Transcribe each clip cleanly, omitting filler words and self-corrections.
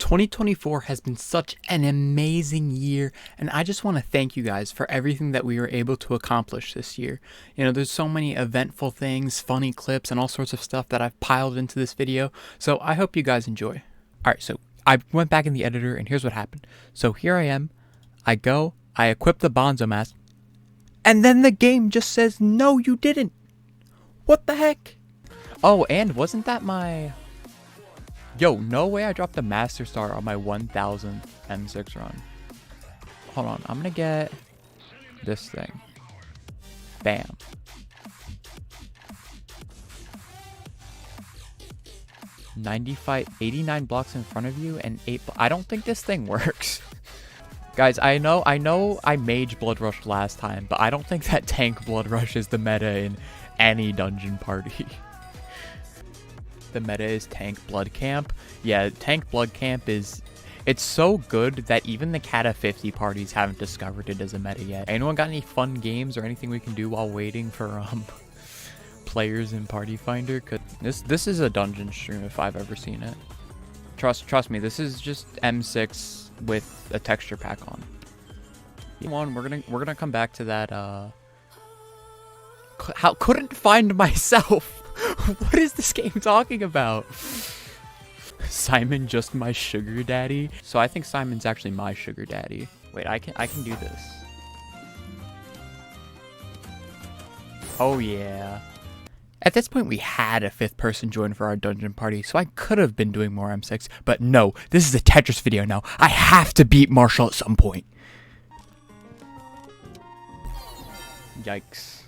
2024 has been such an amazing year, and I just want to thank you guys for everything that we were able to accomplish this year. You know, there's so many eventful things, funny clips, and all sorts of stuff that I've piled into this video, so I hope you guys enjoy. Alright, so I went back in the editor, and here's what happened. So here I am, I equip the Bonzo mask, and then the game just says, no, you didn't. What the heck? Oh, and wasn't that my... Yo, no way I dropped the Master Star on my 1000th M6 run. Hold on, I'm gonna get this thing. Bam. $89 blocks in front of you and 8. I don't think this thing works. Guys, I know I mage blood rush last time, but I don't think that tank blood rush is the meta in any dungeon party. The meta is tank blood camp. Yeah, tank blood camp is... It's so good that even the Kata 50 parties haven't discovered it as a meta yet. Anyone got any fun games or anything we can do while waiting for players in Party Finder? Cause this is a dungeon stream if I've ever seen it. Trust me, this is just M6 with a texture pack on. We're gonna come back to that. Couldn't find myself. What is this game talking about? Simon just my sugar daddy? So I think Simon's actually my sugar daddy. Wait, I can do this. Oh yeah. At this point we had a 5th person join for our dungeon party, so I could have been doing more M6, but no, this is a Tetris video now. I have to beat Marshall at some point. Yikes.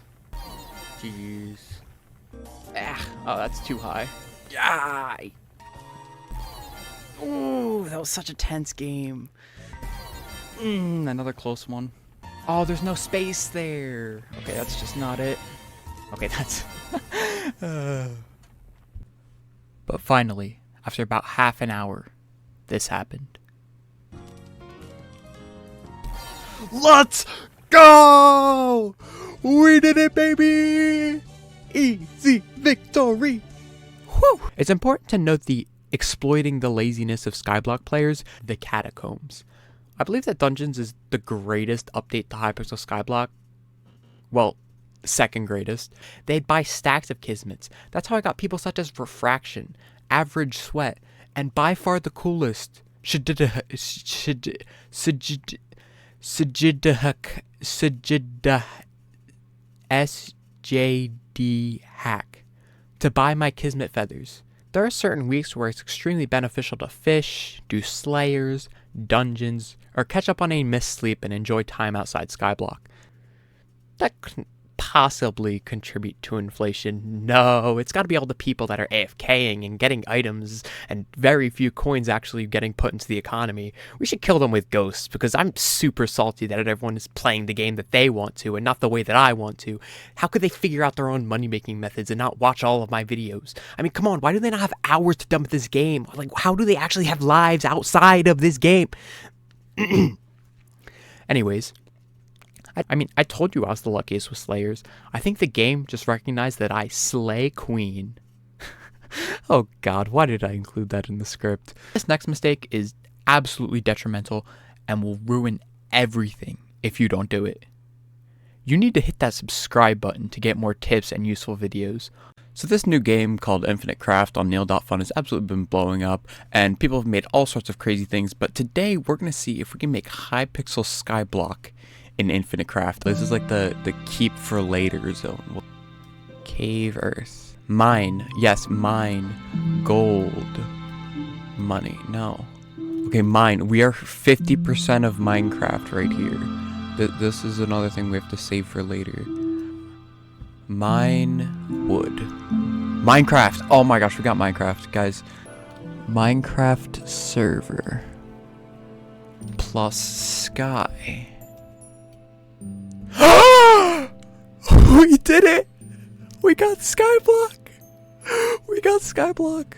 Jeez. Oh, that's too high. Yay! Ooh, that was such a tense game. Another close one. Oh, there's no space there. Okay, that's just not it. Okay, that's... But finally, after about half an hour, this happened. Let's go! We did it, baby! Easy victory! Whew! It's important to note the exploiting the laziness of Skyblock players, the catacombs. I believe that Dungeons is the greatest update to Hypixel Skyblock. Well, second greatest. They'd buy stacks of Kismets. That's how I got people such as Refraction, Average Sweat, and by far the coolest, SJD Hack, to buy my Kismet feathers. There are certain weeks where it's extremely beneficial to fish, do slayers, dungeons, or catch up on a missed sleep and enjoy time outside Skyblock. That couldn't possibly contribute to inflation. No, it's got to be all the people that are AFKing and getting items and very few coins actually getting put into the economy. We should kill them with ghosts, because I'm super salty that everyone is playing the game that they want to and not the way that I want to. How could they figure out their own money-making methods and not watch all of my videos? I mean, come on, why do they not have hours to dump this game? Like, how do they actually have lives outside of this game? Anyways, I mean, I told you I was the luckiest with Slayers. I think the game just recognized that I slay Queen. Oh god, why did I include that in the script? This next mistake is absolutely detrimental and will ruin everything if you don't do it. You need to hit that subscribe button to get more tips and useful videos. So this new game called Infinite Craft on Neil.fun has absolutely been blowing up, and people have made all sorts of crazy things, but today we're going to see if we can make Hypixel Skyblock in Infinite Craft. This is like the keep for later zone. Cave Earth. Mine. Yes, mine. Gold. Money. No. Okay, mine. We are 50% of Minecraft right here. This is another thing we have to save for later. Mine. Wood. Minecraft. Oh my gosh, we got Minecraft, guys. Minecraft server. Plus sky. We did it! We got Skyblock! We got Skyblock!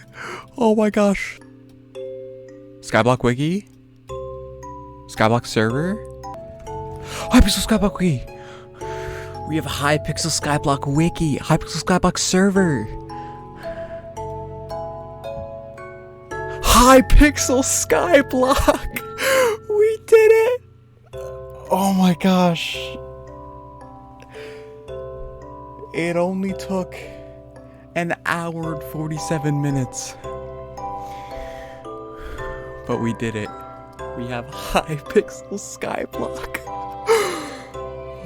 Oh my gosh. Skyblock Wiki? Skyblock server? Hypixel Skyblock Wiki! We have Hypixel Skyblock Wiki! Hypixel Skyblock server! Hypixel Skyblock! We did it! Oh my gosh. It only took an hour and 47 minutes. But we did it. We have Hypixel Skyblock.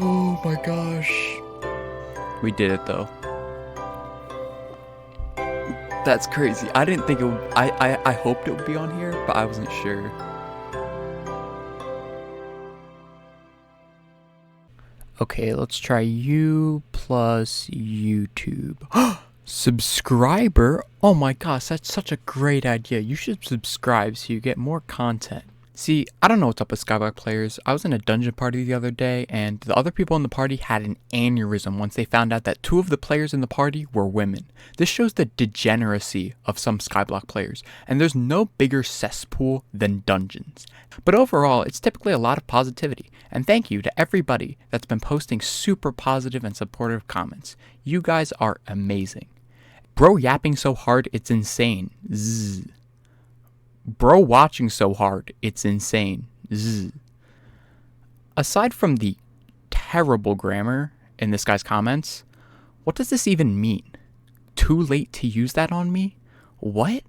Oh my gosh. We did it though. That's crazy. I didn't think it would, I hoped it would be on here, but I wasn't sure. Okay, let's try U plus YouTube. Subscriber? Oh my gosh, that's such a great idea. You should subscribe so you get more content. See, I don't know what's up with Skyblock players. I was in a dungeon party the other day, and the other people in the party had an aneurysm once they found out that 2 of the players in the party were women. This shows the degeneracy of some Skyblock players, and there's no bigger cesspool than dungeons. But overall, it's typically a lot of positivity, and thank you to everybody that's been posting super positive and supportive comments. You guys are amazing. Bro yapping so hard, it's insane. Zzz. Bro watching so hard, it's insane. Zzz. Aside from the terrible grammar in this guy's comments, what does this even mean? Too late to use that on me? What?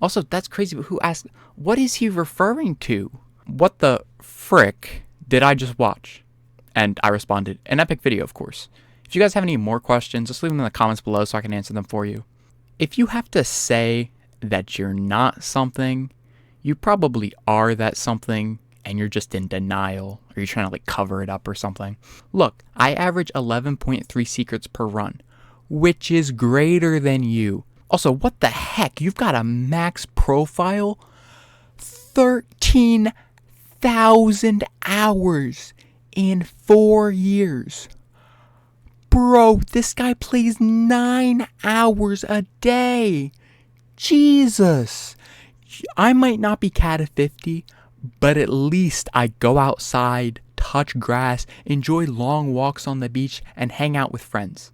Also, that's crazy, but who asked, what is he referring to? What the frick did I just watch? And I responded, an epic video, of course. If you guys have any more questions, just leave them in the comments below so I can answer them for you. If you have to say that you're not something, you probably are that something and you're just in denial, or you're trying to like cover it up or something. Look, I average 11.3 secrets per run, which is greater than you. Also, what the heck? You've got a max profile? 13,000 hours in 4 years. Bro, this guy plays 9 hours a day. Jesus. I might not be cat of 50, but at least I go outside, touch grass, enjoy long walks on the beach, and hang out with friends.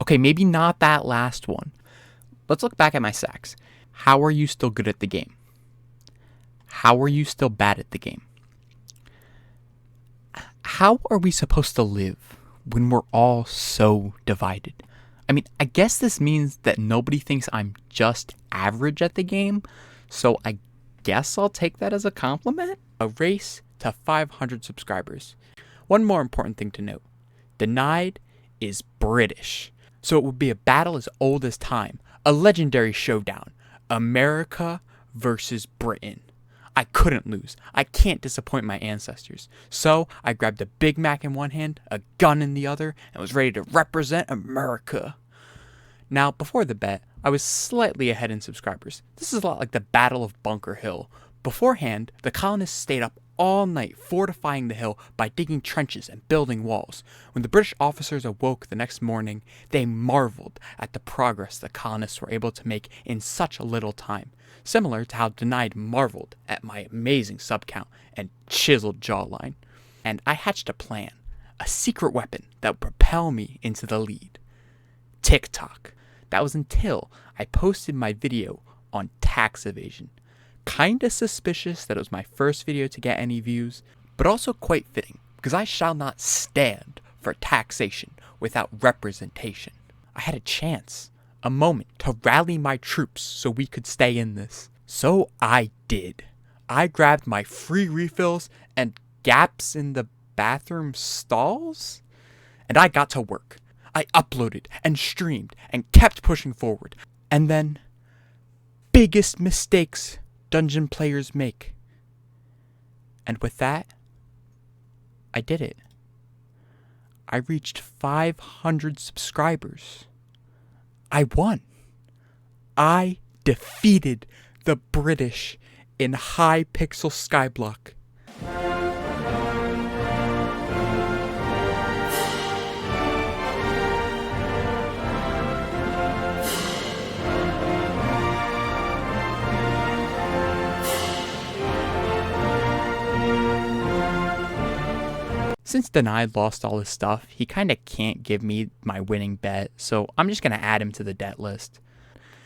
Okay, maybe not that last one. Let's look back at my sacks. How are you still good at the game? How are you still bad at the game? How are we supposed to live when we're all so divided? I mean, I guess this means that nobody thinks I'm just average at the game, so I guess I'll take that as a compliment. A race to 500 subscribers. One more important thing to note. Denied is British, so it would be a battle as old as time, a legendary showdown, America versus Britain. I couldn't lose. I can't disappoint my ancestors. So I grabbed a Big Mac in one hand, a gun in the other, and was ready to represent America. Now, before the bet, I was slightly ahead in subscribers. This is a lot like the Battle of Bunker Hill. Beforehand, the colonists stayed up all night fortifying the hill by digging trenches and building walls. When the British officers awoke the next morning, they marveled at the progress the colonists were able to make in such a little time, similar to how Denied marveled at my amazing sub count and chiseled jawline. And I hatched a plan, a secret weapon that would propel me into the lead. TikTok. That was until I posted my video on tax evasion. Kinda suspicious that it was my first video to get any views, but also quite fitting, because I shall not stand for taxation without representation. I had a chance, a moment to rally my troops so we could stay in this. So I did. I grabbed my free refills and gaps in the bathroom stalls, and I got to work. I uploaded and streamed and kept pushing forward. And then, biggest mistakes dungeon players make. And with that, I did it. I reached 500 subscribers. I won. I defeated the British in Hypixel Skyblock. Since Denied lost all his stuff, he kinda can't give me my winning bet, so I'm just gonna add him to the debt list.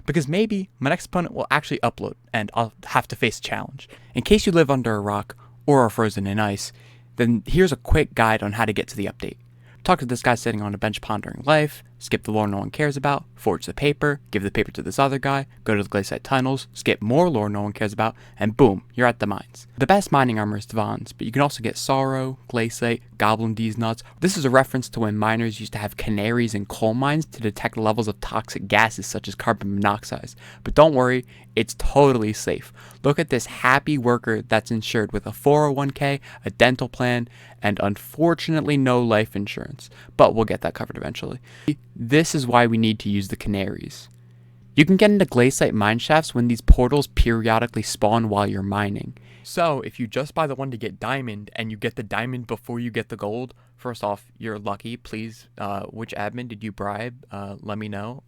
because maybe my next opponent will actually upload and I'll have to face a challenge. In case you live under a rock or are frozen in ice, then here's a quick guide on how to get to the update. Talk to this guy sitting on a bench pondering life, skip the lore no one cares about, forge the paper, give the paper to this other guy, go to the glaciate tunnels, skip more lore no one cares about, and boom, you're at the mines. The best mining armor is Dvan's, but you can also get Sorrow, Glaciate, Goblin D's nuts. This is a reference to when miners used to have canaries in coal mines to detect levels of toxic gases such as carbon monoxide. But don't worry, it's totally safe. Look at this happy worker that's insured with a 401k, a dental plan, and unfortunately no life insurance. But we'll get that covered eventually. This is why we need to use the canaries. You can get into glaciate mine shafts when these portals periodically spawn while you're mining. So if you just buy the one to get diamond and you get the diamond before you get the gold, first off, you're lucky. Please, which admin did you bribe? Let me know.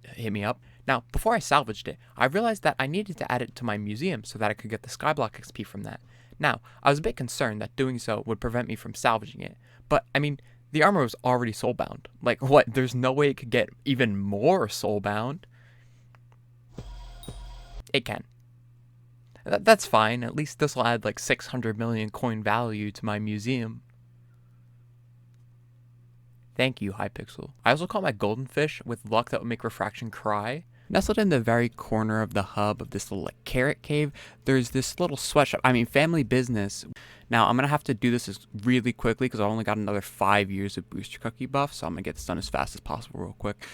Hit me up. Now, before I salvaged it, I realized that I needed to add it to my museum so that I could get the Skyblock XP from that. Now, I was a bit concerned that doing so would prevent me from salvaging it, but I mean, the armor was already soulbound. Like, what? There's no way it could get even more soulbound? It can. That's fine. At least this will add like 600 million coin value to my museum. Thank you, Hypixel. I also caught my golden fish with luck that would make refraction cry. Nestled in the very corner of the hub of this little like carrot cave, there's this little sweatshop. Family business. Now, I'm going to have to do this really quickly because I only got another 5 years of booster cookie buff, so I'm going to get this done as fast as possible real quick.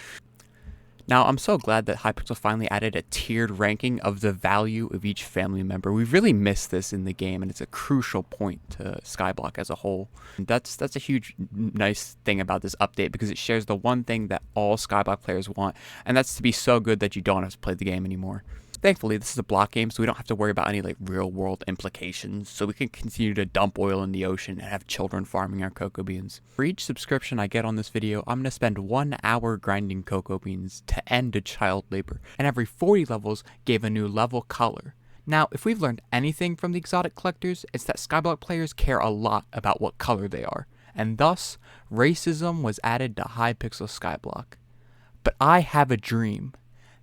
Now, I'm so glad that Hypixel finally added a tiered ranking of the value of each family member. We've really missed this in the game, and it's a crucial point to Skyblock as a whole. That's a huge, nice thing about this update because it shares the one thing that all Skyblock players want, and that's to be so good that you don't have to play the game anymore. Thankfully, this is a block game, so we don't have to worry about any like real-world implications, so we can continue to dump oil in the ocean and have children farming our cocoa beans. For each subscription I get on this video, I'm going to spend 1 hour grinding cocoa beans to end a child labor, and every 40 levels gave a new level color. Now, if we've learned anything from the exotic collectors, it's that Skyblock players care a lot about what color they are, and thus, racism was added to Hypixel Skyblock. But I have a dream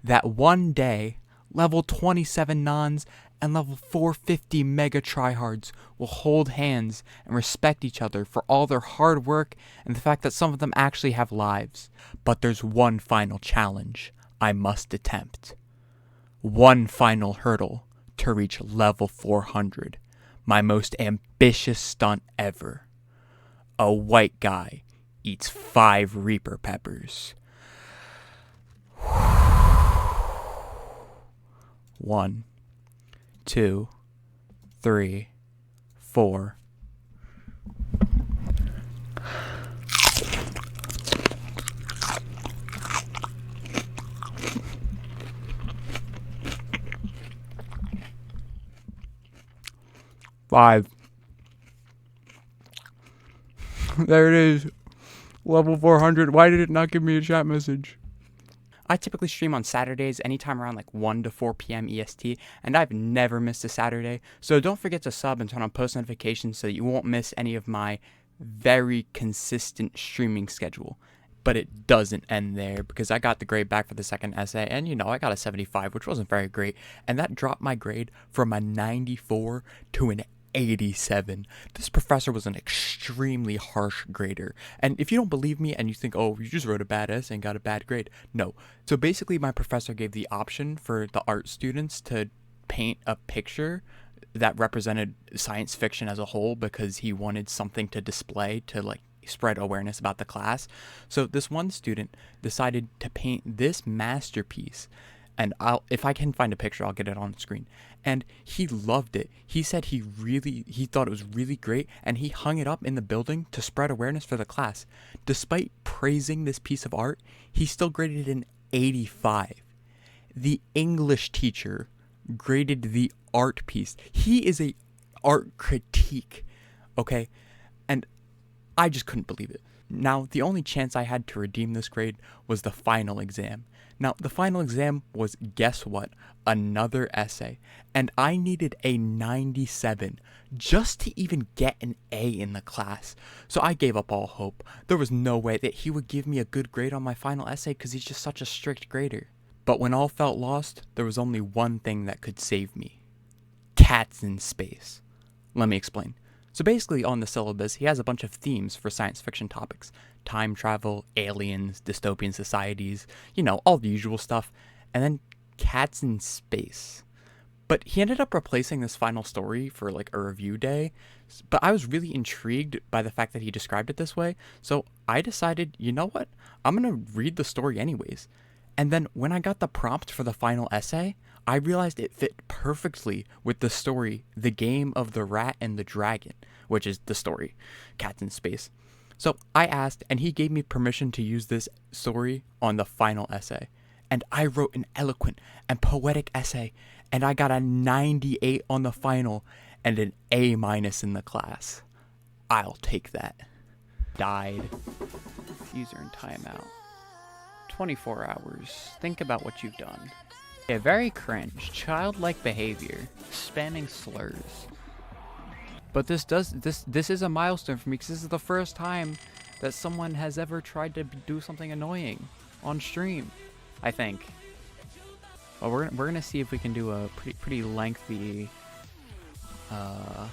that one day, level 27 nons and level 450 mega tryhards will hold hands and respect each other for all their hard work and the fact that some of them actually have lives. But there's one final challenge I must attempt. One final hurdle to reach level 400. My most ambitious stunt ever. A white guy eats 5 Reaper peppers. 1, 2, 3, 4. Five. There it is. Level 400. Why did it not give me a chat message? I typically stream on Saturdays anytime around like 1 to 4 p.m. EST, and I've never missed a Saturday, so don't forget to sub and turn on post notifications so that you won't miss any of my very consistent streaming schedule. But it doesn't end there, because I got the grade back for the second essay, and you know, I got a 75, which wasn't very great, and that dropped my grade from a 94 to an 87. This professor was an extremely harsh grader. And if you don't believe me and you think, oh, you just wrote a bad essay and got a bad grade. No. So basically my professor gave the option for the art students to paint a picture that represented science fiction as a whole because he wanted something to display to like spread awareness about the class. So this one student decided to paint this masterpiece. And if I can find a picture, I'll get it on the screen. And he loved it. He said he thought it was really great, and he hung it up in the building to spread awareness for the class. Despite praising this piece of art, he still graded an 85. The English teacher graded the art piece. He is a art critique, okay? And I just couldn't believe it. Now, the only chance I had to redeem this grade was the final exam. Now, the final exam was, guess what? Another essay. And I needed a 97 just to even get an A in the class. So I gave up all hope. There was no way that he would give me a good grade on my final essay because he's just such a strict grader. But when all felt lost, there was only one thing that could save me. Cats in space. Let me explain. So basically on the syllabus, he has a bunch of themes for science fiction topics. Time travel, aliens, dystopian societies, you know, all the usual stuff. And then cats in space. But he ended up replacing this final story for like a review day. But I was really intrigued by the fact that he described it this way. So I decided, you know what? I'm going to read the story anyways. And then when I got the prompt for the final essay, I realized it fit perfectly with the story, The Game of the Rat and the Dragon, which is the story, Cats in Space. So I asked, and he gave me permission to use this story on the final essay. And I wrote an eloquent and poetic essay, and I got a 98 on the final and an A- in the class. I'll take that. Died. User in timeout. 24 hours. Think about what you've done. Yeah, very cringe. Childlike behavior. Spamming slurs. But this is a milestone for me because this is the first time that someone has ever tried to do something annoying on stream, I think. Well, we're gonna see if we can do a pretty lengthy. I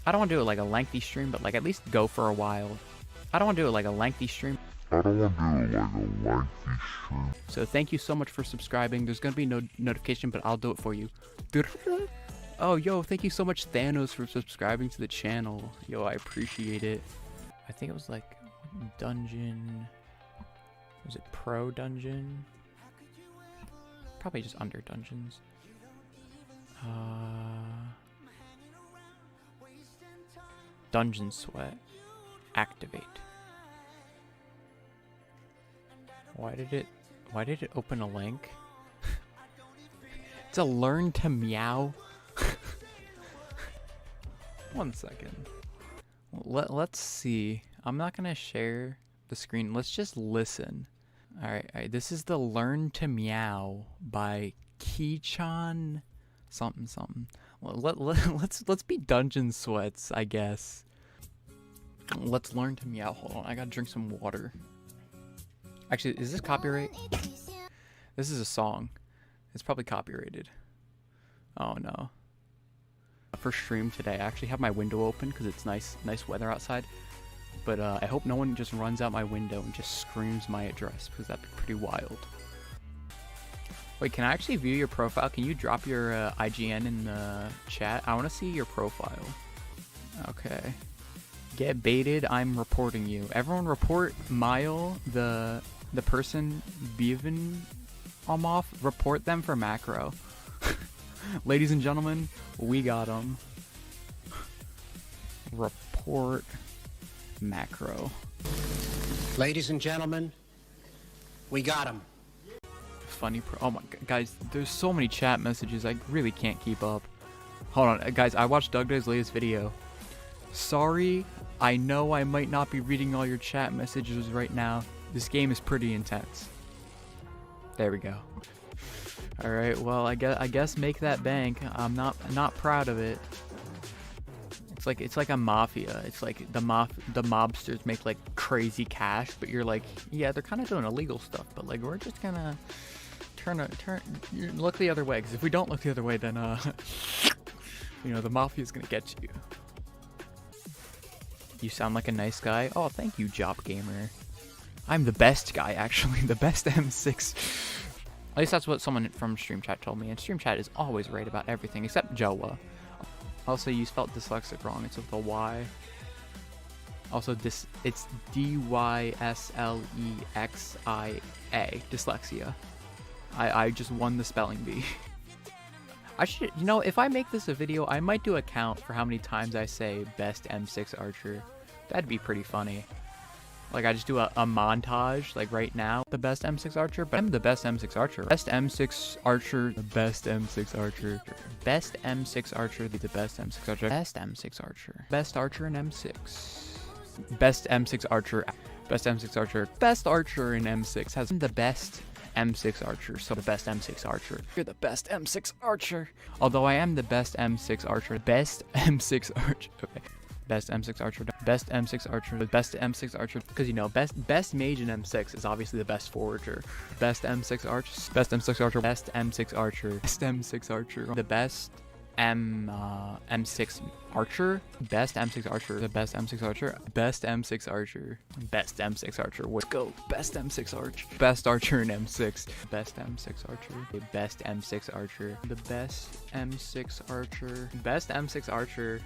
don't want to do it like a lengthy stream, but like at least go for a while. I don't want to do it like a lengthy stream. So thank you so much for subscribing. There's gonna be no notification, but I'll do it for you. Oh, yo, thank you so much, Thanos, for subscribing to the channel. Yo, I appreciate it. I think it was like dungeon. Was it pro dungeon? Probably just under dungeons. Dungeon sweat. Activate. Why did it open a link? It's a learn to meow. 1 second. Let's see. I'm not gonna share the screen. Let's just listen. All right. This is the Learn to Meow by Kichan something. Let's be dungeon sweats, I guess. Let's learn to meow. Hold on, I gotta drink some water. Actually, is this copyright? This is a song. It's probably copyrighted. Oh no. For stream today, I actually have my window open because it's nice weather outside. But I hope no one just runs out my window and just screams my address, because that'd be pretty wild. Wait, can I actually view your profile? Can you drop your IGN in the chat? I want to see your profile. Okay. Get baited, I'm reporting you. Everyone report Mile, the person Bevan off. Report them for macro. Ladies and gentlemen, we got him. Report macro. Ladies and gentlemen, we got him. Funny oh my god, guys, there's so many chat messages, I really can't keep up. Hold on, guys, I watched Doug Day's latest video. Sorry, I know I might not be reading all your chat messages right now. This game is pretty intense. There we go. All right, well, I guess make that bank. I'm not proud of it. It's like a mafia. It's like the mobsters make like crazy cash, but you're like, yeah, they're kind of doing illegal stuff, but like we're just gonna look the other way, because if we don't look the other way, then you know, the mafia's gonna get you. You sound like a nice guy. Oh, thank you, Job Gamer. I'm the best guy, actually, the best M6. At least that's what someone from Stream Chat told me, and Stream Chat is always right about everything, except Joa. Also, you spelled dyslexic wrong, it's with a Y. Also, it's D-Y-S-L-E-X-I-A, dyslexia. I just won the spelling bee. I should, you know, if I make this a video, I might do a count for how many times I say best M6 archer. That'd be pretty funny. Like, I just do a montage, like right now, the best M6 archer, but I'm the best M6 archer. Best M6 archer, the best M6 archer. Best M6 archer, the best M6 archer. Best M6 archer. Best archer in M6. Best M6 archer. Best M6 archer. Best archer in M6 has the best M6 archer, so the best M6 archer. You're the best M6 archer. Although I am the best M6 archer. Best M6 archer. Okay. Best M6 archer. Best M6 archer. Best M6 archer. Because, you know, best mage in M6 is obviously the best forager. Best M6 archer. Best M6 archer. Best M6 archer. Best M6 archer. The best M6 archer. Best M6 archer. The best M6 archer. Best M6 archer. Best M6 archer. Let's go. Best M6 archer. Best archer in M6. Best M6 archer. The best M6 archer. The best M6 archer. Best M6 archer.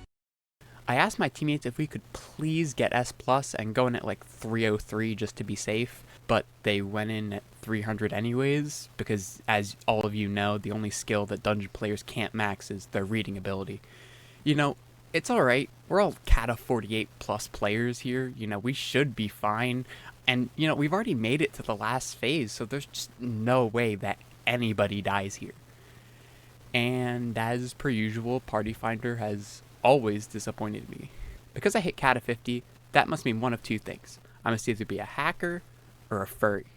I asked my teammates if we could please get S+ and go in at like 303 just to be safe, but they went in at 300 anyways, because as all of you know, the only skill that dungeon players can't max is their reading ability. You know, it's alright, we're all Cata 48 plus players here, you know, we should be fine, and you know, we've already made it to the last phase, so there's just no way that anybody dies here. And as per usual, Party Finder has always disappointed me. Because I hit Cata 50, that must mean one of two things. I must either be a hacker or a furry.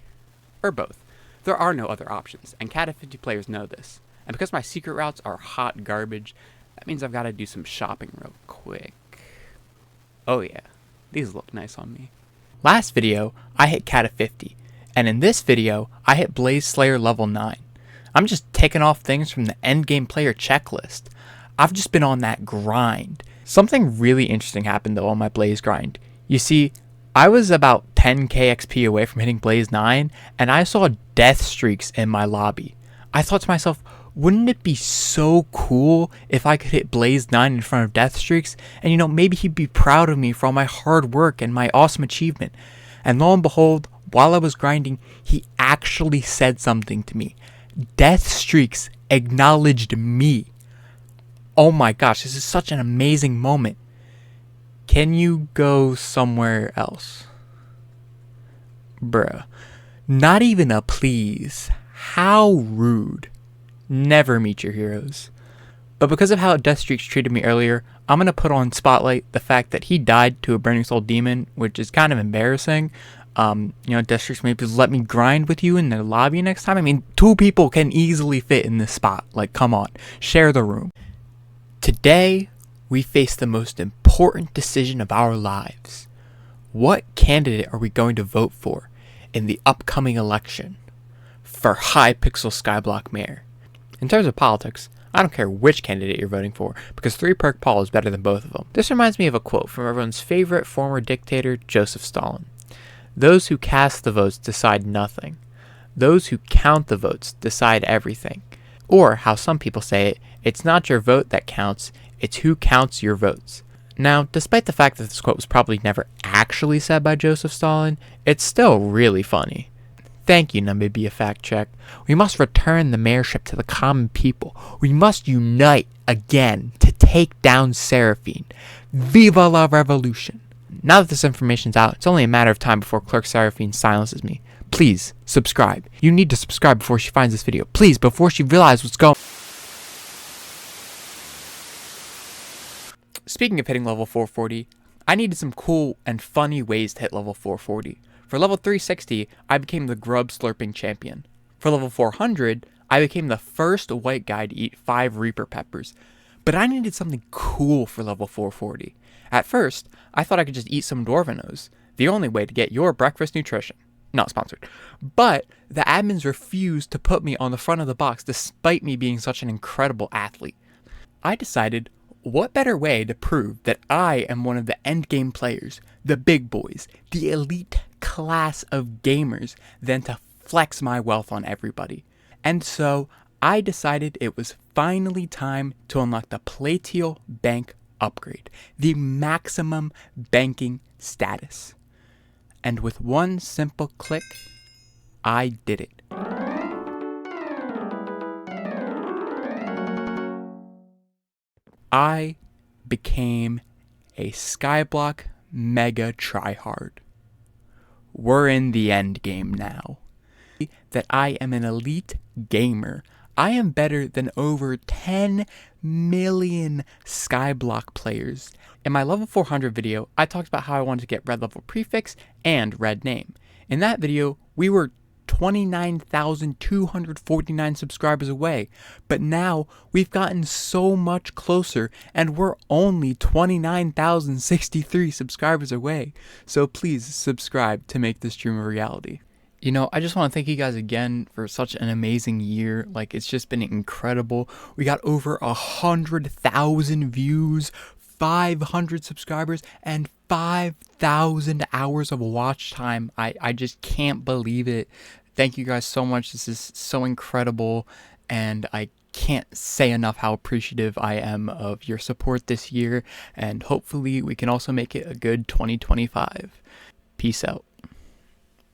Or both. There are no other options, and Cata 50 players know this. And because my secret routes are hot garbage, that means I've got to do some shopping real quick. Oh yeah, these look nice on me. Last video, I hit Cata 50, and in this video, I hit Blaze Slayer level 9. I'm just ticking off things from the endgame player checklist. I've just been on that grind. Something really interesting happened though on my Blaze grind. You see, I was about 10k XP away from hitting Blaze 9, and I saw death streaks in my lobby. I thought to myself, wouldn't it be so cool if I could hit Blaze 9 in front of death streaks, and you know, maybe he'd be proud of me for all my hard work and my awesome achievement. And lo and behold, while I was grinding, he actually said something to me. Death streaks acknowledged me. Oh my gosh, this is such an amazing moment. Can you go somewhere else? Bruh. Not even a please. How rude. Never meet your heroes. But because of how Death Streaks treated me earlier, I'm going to put on spotlight the fact that he died to a Burning Soul demon, which is kind of embarrassing. You know, Death Streaks, maybe let me grind with you in the lobby next time. I mean, 2 people can easily fit in this spot. Like, come on. Share the room. Today, we face the most important decision of our lives. What candidate are we going to vote for in the upcoming election for Hypixel Skyblock Mayor? In terms of politics, I don't care which candidate you're voting for, because 3-perk Paul is better than both of them. This reminds me of a quote from everyone's favorite former dictator, Joseph Stalin. Those who cast the votes decide nothing. Those who count the votes decide everything. Or, how some people say it, it's not your vote that counts, it's who counts your votes. Now, despite the fact that this quote was probably never actually said by Joseph Stalin, it's still really funny. Thank you, Namibia Fact Check. We must return the mayorship to the common people. We must unite again to take down Seraphine. Viva la revolution! Now that this information's out, it's only a matter of time before Clerk Seraphine silences me. Please, subscribe. You need to subscribe before she finds this video. Please, before she realizes what's going on. Speaking of hitting level 440, I needed some cool and funny ways to hit level 440. For level 360, I became the grub slurping champion. For level 400, I became the first white guy to eat 5 Reaper peppers. But I needed something cool for level 440. At first, I thought I could just eat some Dwarvenos, the only way to get your breakfast nutrition. Not sponsored. But the admins refused to put me on the front of the box despite me being such an incredible athlete. I decided, what better way to prove that I am one of the endgame players, the big boys, the elite class of gamers, than to flex my wealth on everybody. And so, I decided it was finally time to unlock the Platial Bank upgrade, the maximum banking status. And with one simple click, I did it. I became a Skyblock mega tryhard. We're in the end game now. That I am an elite gamer. I am better than over 10 million Skyblock players. In my level 400 video, I talked about how I wanted to get red level prefix and red name. In that video, we were 29,249 subscribers away. But now we've gotten so much closer and we're only 29,063 subscribers away. So please subscribe to make this dream a reality. You know, I just want to thank you guys again for such an amazing year. Like, it's just been incredible. We got over 100,000 views, 500 subscribers, and 5,000 hours of watch time. I just can't believe it. Thank you guys so much. This is so incredible, and I can't say enough how appreciative I am of your support this year, and hopefully we can also make it a good 2025. Peace out.